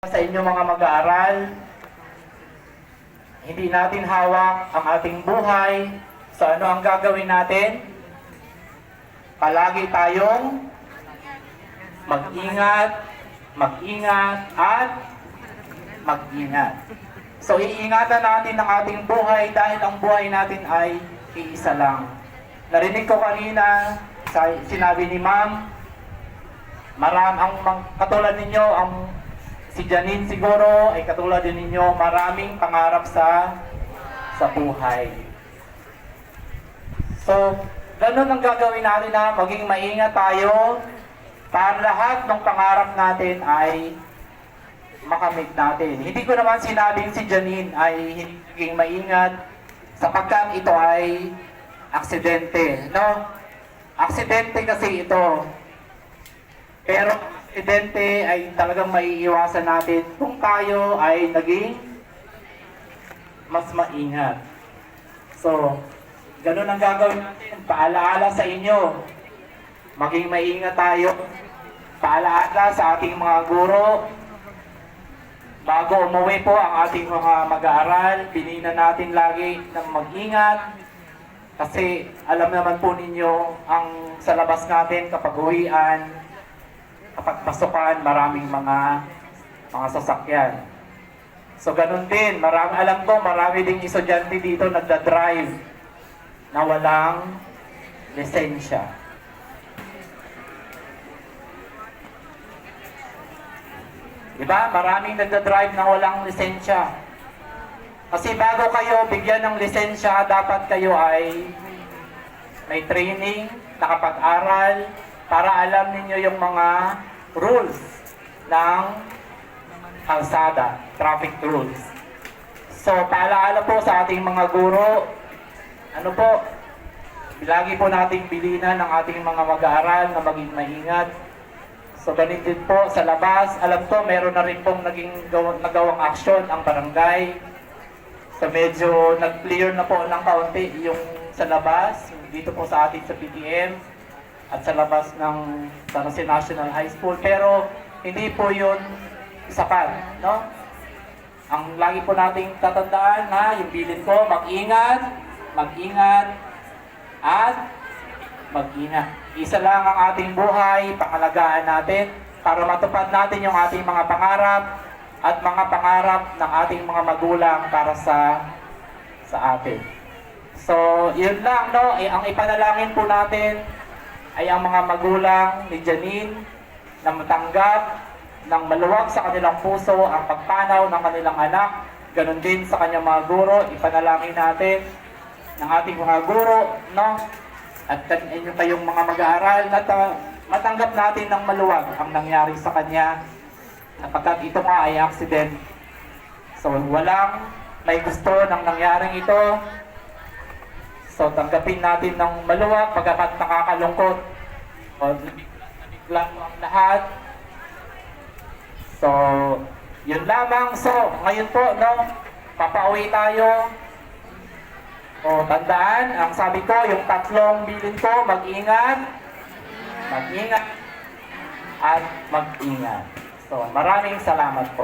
Sa inyo mga mag-aaral, hindi natin hawak ang ating buhay. So ano ang gagawin natin? Palagi tayong mag-ingat, at mag-ingat. So iingatan natin ang ating buhay dahil ang buhay natin ay iisa lang. Narinig ko kanina, sinabi ni Ma'am, katulad ninyo, si Janine siguro ay katulad din ninyo, maraming pangarap sa buhay. So, ganun ang gagawin natin na maging maingat tayo para lahat ng pangarap natin ay makamit natin. Hindi ko naman sinabing si Janine ay hindi maingat sapagkat ito ay aksidente. No? Aksidente kasi ito. Pero aksidente ay talagang maiiwasan natin kung tayo ay naging mas maingat. So, ganun ang gagawin natin. Paalaala sa inyo. Maging maingat tayo. Paalaala sa ating mga guro. Bago umuwi po ang ating mga mag-aaral, pinina natin lagi ng mag-ingat. Kasi alam naman po ninyo, ang sa labas natin kapag uwian, kapag pasukan, maraming mga sasakyan. So ganun din, alam ko marami ding estudyante dito nagda-drive na walang lisensya. Diba? Maraming nagda-drive na walang lisensya. Kasi bago kayo bigyan ng lisensya, dapat kayo ay may training, nakapag-aral, para alam ninyo yung mga rules ng kalsada, traffic rules. So, paalaala po sa ating mga guro, lagi po nating bilinan ng ating mga mag-aaral na maging maingat. So, ganun din po sa labas. Alam ko, meron na rin pong nagawang aksyon ang barangay. So, medyo nag-clear na po ng kaunti yung sa labas, dito po sa ating sa PTM. At sa labas ng San Jose National High School. Pero hindi po yun sapat, no? Ang lagi po nating tatandaan na yung bilin ko, mag-ingat, at mag-ingat. Isa lang ang ating buhay, pangalagaan natin para matupad natin yung ating mga pangarap at mga pangarap ng ating mga magulang para sa atin. So, yun lang, no? Ang ipanalangin po natin ay ang mga magulang ni Janine na matanggap ng maluwag sa kanilang puso ang pagpanaw ng kanilang anak. Ganon din sa kanyang mga guro, ipanalangin natin ng ating mga guro, no? At inyo kayong mga mag-aaral na matanggap natin ng maluwag ang nangyari sa kanya sapagkat ito nga ay accident. So walang may gusto ng nangyaring ito. So, tanggapin natin ng maluwag pagkakat nakakalungkot. O, nabigla ang lahat. So, yun lamang. So, ngayon po, no, papauwi tayo. O, tandaan, ang sabi ko, yung tatlong bilin ko, mag-ingat, at mag-ingat. So, maraming salamat po.